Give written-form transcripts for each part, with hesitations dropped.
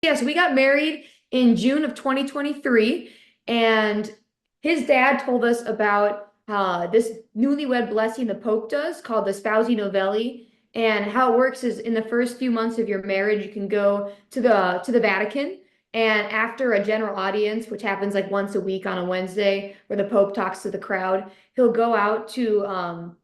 Yeah, so we got married in June of 2023, and his dad told us about this newlywed blessing the Pope does called the Spousy Novelli. And how it works is in the first few months of your marriage, you can go to the Vatican, and after a general audience, which happens like once a week on a Wednesday, where the Pope talks to the crowd, he'll go out to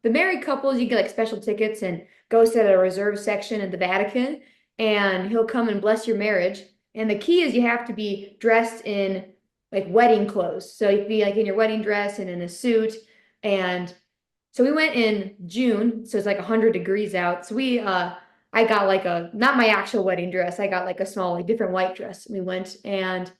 the married couples. You get like special tickets and go sit at a reserved section in the Vatican, and he'll come and bless your marriage. And the key is you have to be dressed in like wedding clothes. So you would be like in your wedding dress and in a suit. And so we went in June, so it's like 100 degrees out. So I got like not my actual wedding dress. I got like a small, like different white dress. We went and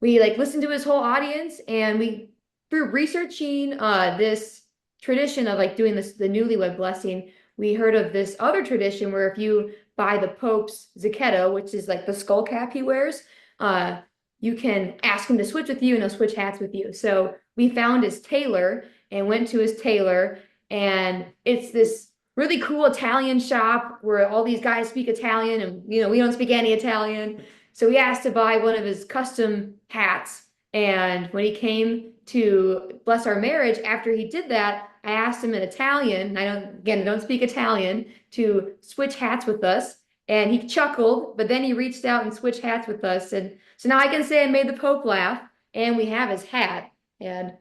we like listened to his whole audience, and we through researching this tradition of like doing the newlywed blessing, we heard of this other tradition where if you buy the Pope's Zacchetto, which is like the skull cap he wears, uh, you can ask him to switch with you and he'll switch hats with you. So we found his tailor and went to his tailor, and it's this really cool Italian shop where all these guys speak Italian, and we don't speak any Italian. So we asked to buy one of his custom hats. And when he came to bless our marriage, after he did that, I asked him in Italian, and I don't speak Italian, to switch hats with us. And he chuckled, but then he reached out and switched hats with us. And so now I can say I made the Pope laugh, and we have his hat. And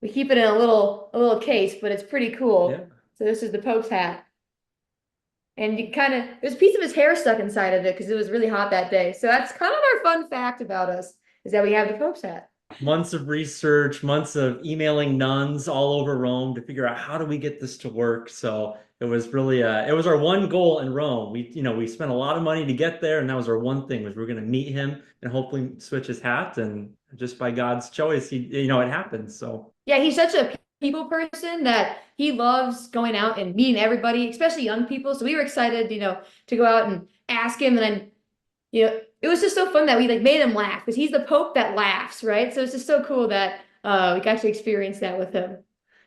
we keep it in a little case, but it's pretty cool. Yeah. So this is the Pope's hat. And there's a piece of his hair stuck inside of it because it was really hot that day. So that's kind of our fun fact about us, is that we have the Pope's hat. Months of research, months of emailing nuns all over Rome to figure out how do we get this to work. So it was really it was our one goal in Rome. We spent a lot of money to get there, and that was our one thing, was we are going to meet him and hopefully switch his hat. And just by God's choice, it happened. So Yeah, he's such a people person that he loves going out and meeting everybody, especially young people. So we were excited, to go out and ask him. And then, it was just so fun that we like made him laugh because he's the Pope that laughs, right? So it's just so cool that we got to experience that with him.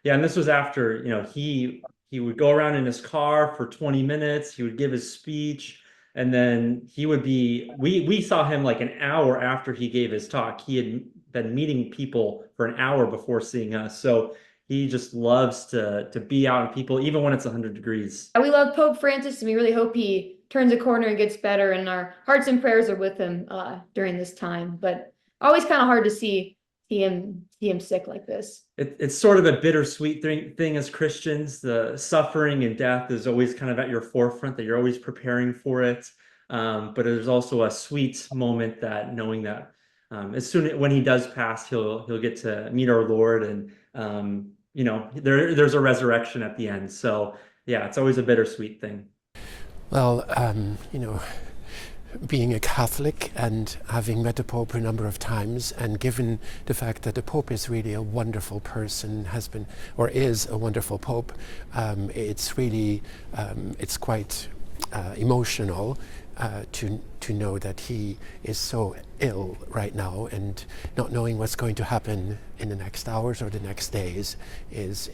yeah, and this was after, he would go around in his car for 20 minutes, he would give his speech, and then we saw him like an hour after he gave his talk. He had been meeting people for an hour before seeing us. So he just loves to be out in people, even when it's 100 degrees. We love Pope Francis, and we really hope he turns a corner and gets better. And our hearts and prayers are with him during this time. But always kind of hard to see him sick like this. It's sort of a bittersweet thing as Christians. The suffering and death is always kind of at your forefront, that you're always preparing for it. But there's also a sweet moment that knowing that as soon when he does pass, he'll get to meet our Lord, and there's a resurrection at the end. So yeah, it's always a bittersweet thing. Well, being a Catholic and having met the Pope a number of times, and given the fact that the Pope is really a wonderful person, has been or is a wonderful Pope, it's really it's quite emotional to know that he is so ill right now, and not knowing what's going to happen in the next hours or the next days is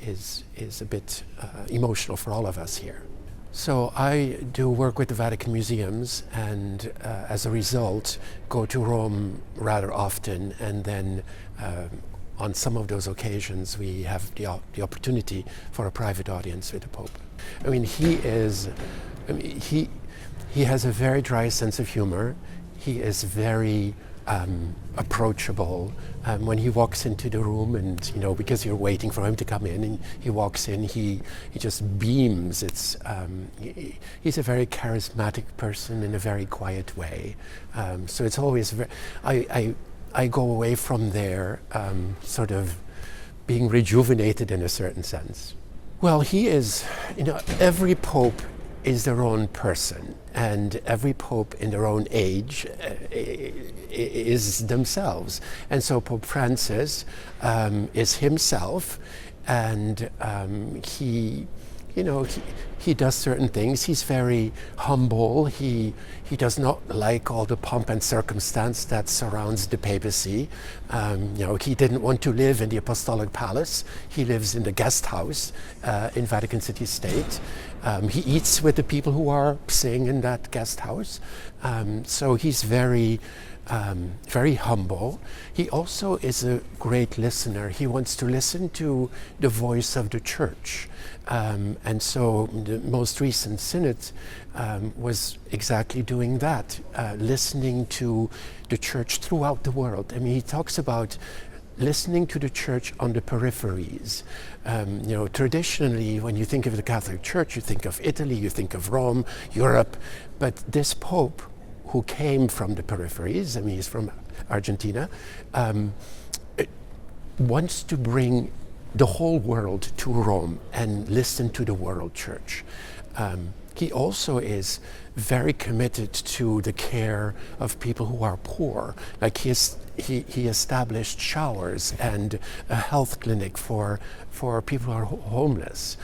a bit emotional for all of us here. So I do work with the Vatican Museums, and as a result go to Rome rather often, and then on some of those occasions we have the opportunity for a private audience with the Pope. I mean, he has a very dry sense of humor. He is very approachable. When he walks into the room, and because you're waiting for him to come in, and he walks in, he just beams. He's a very charismatic person in a very quiet way. So it's always I go away from there sort of being rejuvenated in a certain sense. Well, he is, every pope is their own person, and every pope in their own age is themselves. And so Pope Francis is himself, and he you know, he does certain things. He's very humble. He does not like all the pomp and circumstance that surrounds the papacy. You know, he didn't want to live in the Apostolic Palace. He lives in the guest house in Vatican City State. He eats with the people who are staying in that guest house. So he's very humble. He also is a great listener. He wants to listen to the voice of the church. And so the most recent synod was exactly doing that, listening to the church throughout the world. I mean, he talks about listening to the church on the peripheries. You know, traditionally, when you think of the Catholic Church, you think of Italy, you think of Rome, Europe, but this Pope, who came from the peripheries, I mean, he's from Argentina, wants to bring the whole world to Rome and listen to the world church. He also is very committed to the care of people who are poor. Like he established showers and a health clinic for people who are homeless.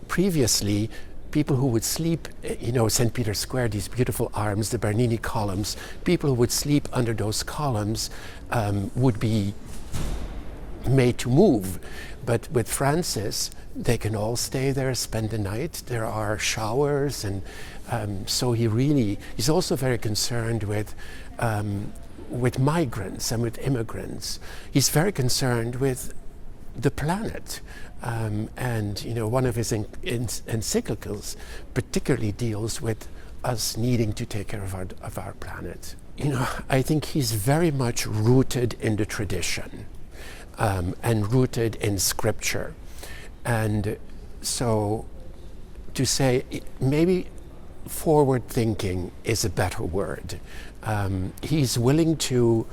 Previously, people who would sleep, you know, St. Peter's Square, these beautiful arms, the Bernini columns, people who would sleep under those columns would be made to move. But with Francis, they can all stay there, spend the night. There are showers, and so he's also very concerned with migrants and with immigrants. He's very concerned with the planet. And you know, one of his encyclicals particularly deals with us needing to take care of our planet. You know, I think he's very much rooted in the tradition and rooted in Scripture. And so to say, maybe forward thinking is a better word. He's willing to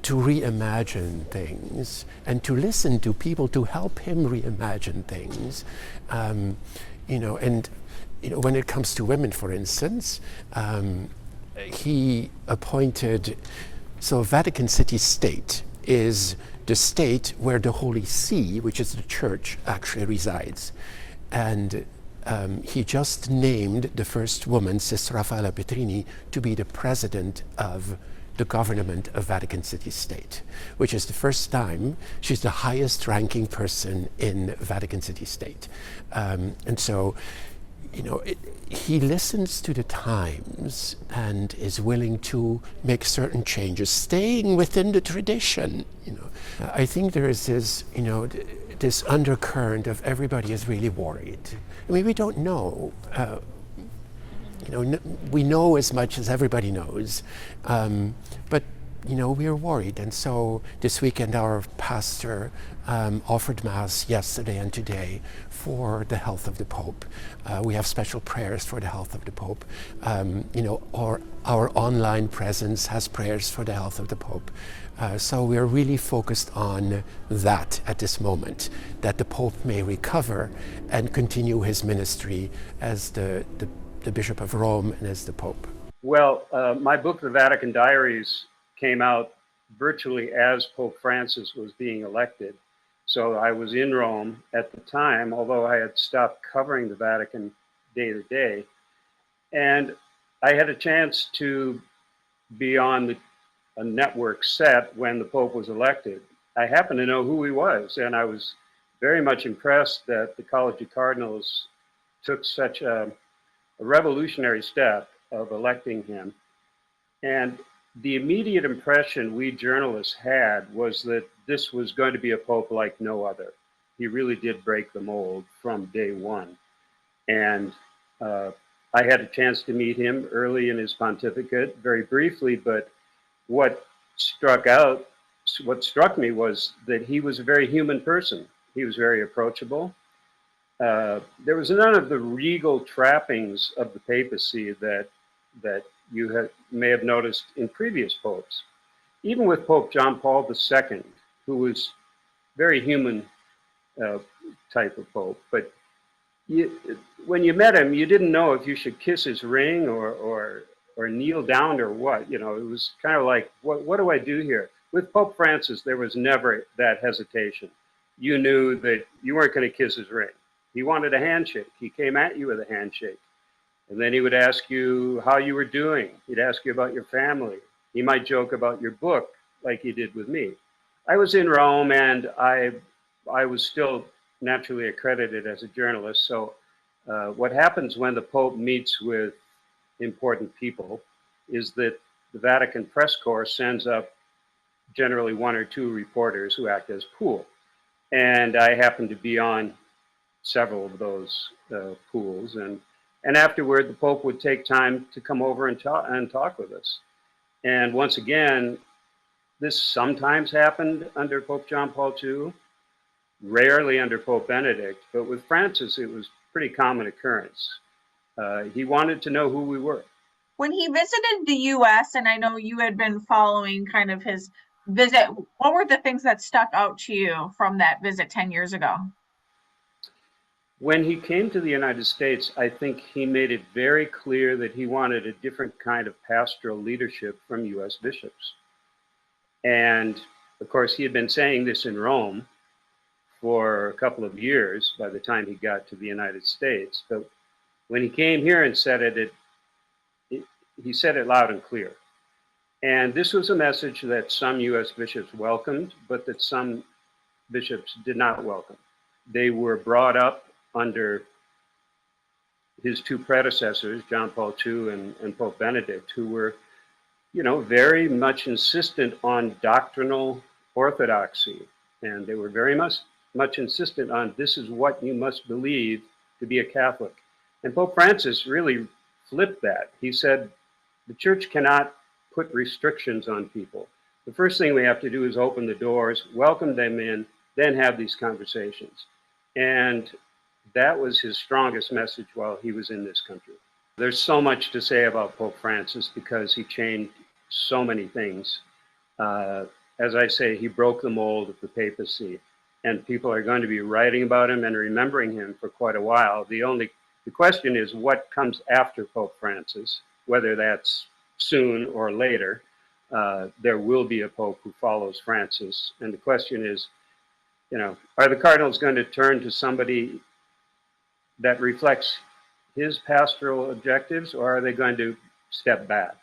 reimagine things and to listen to people to help him reimagine things. You know, and you know, when it comes to women, for instance, he appointed, so Vatican City State is the state where the Holy See, which is the church, actually resides. And he just named the first woman, Sister Raffaella Petrini, to be the president of the government of Vatican City State, which is the first time. She's the highest ranking person in Vatican City State. And so, you know, he listens to the times and is willing to make certain changes, staying within the tradition. You know, I think there is this, you know, this undercurrent of everybody is really worried. I mean, we don't know. You know, we know as much as everybody knows, but you know, we are worried. And so this weekend, our pastor offered Mass yesterday and today for the health of the Pope. We have special prayers for the health of the Pope. You know, our online presence has prayers for the health of the Pope. So we are really focused on that at this moment, that the Pope may recover and continue his ministry as the Bishop of Rome and as the Pope. Well, my book, The Vatican Diaries, came out virtually as Pope Francis was being elected. So I was in Rome at the time, although I had stopped covering the Vatican day to day. And I had a chance to be on a network set when the Pope was elected. I happened to know who he was, and I was very much impressed that the College of Cardinals took such a revolutionary step of electing him. And the immediate impression we journalists had was that this was going to be a Pope like no other. He really did break the mold from day one. And I had a chance to meet him early in his pontificate, very briefly, but what struck me was that he was a very human person. He was very approachable. There was none of the regal trappings of the papacy that you may have noticed in previous popes. Even with Pope John Paul II, who was very human type of pope, but when you met him, you didn't know if you should kiss his ring or kneel down or what. You know, it was kind of like, what do I do here? With Pope Francis, there was never that hesitation. you knew that you weren't going to kiss his ring. He wanted a handshake. He came at you with a handshake. And then he would ask you how you were doing. He'd ask you about your family. He might joke about your book like he did with me. I was in Rome, and I was still naturally accredited as a journalist. So what happens when the Pope meets with important people is that the Vatican press corps sends up generally one or two reporters who act as pool. And I happened to be on several of those pools. And afterward, the Pope would take time to come over and talk with us. And once again, this sometimes happened under Pope John Paul II, rarely under Pope Benedict, but with Francis, it was pretty common occurrence. He wanted to know who we were. When he visited the US, and I know you had been following kind of his visit, what were the things that stuck out to you from that visit 10 years ago? When he came to the United States, I think he made it very clear that he wanted a different kind of pastoral leadership from US bishops. And of course, he had been saying this in Rome for a couple of years by the time he got to the United States. But when he came here and said it, he said it loud and clear. And this was a message that some US bishops welcomed, but that some bishops did not welcome. They were brought up under his two predecessors, John Paul II and Pope Benedict, who were, very much insistent on doctrinal orthodoxy. And they were very much insistent on this is what you must believe to be a Catholic. And Pope Francis really flipped that. He said, the church cannot put restrictions on people. The first thing we have to do is open the doors, welcome them in, then have these conversations. And that was his strongest message while he was in this country. There's so much to say about Pope Francis because he changed so many things. As I say, he broke the mold of the papacy, and people are going to be writing about him and remembering him for quite a while. The question is what comes after Pope Francis, whether that's soon or later. There will be a Pope who follows Francis. And the question is, are the cardinals going to turn to somebody that reflects his pastoral objectives, or are they going to step back?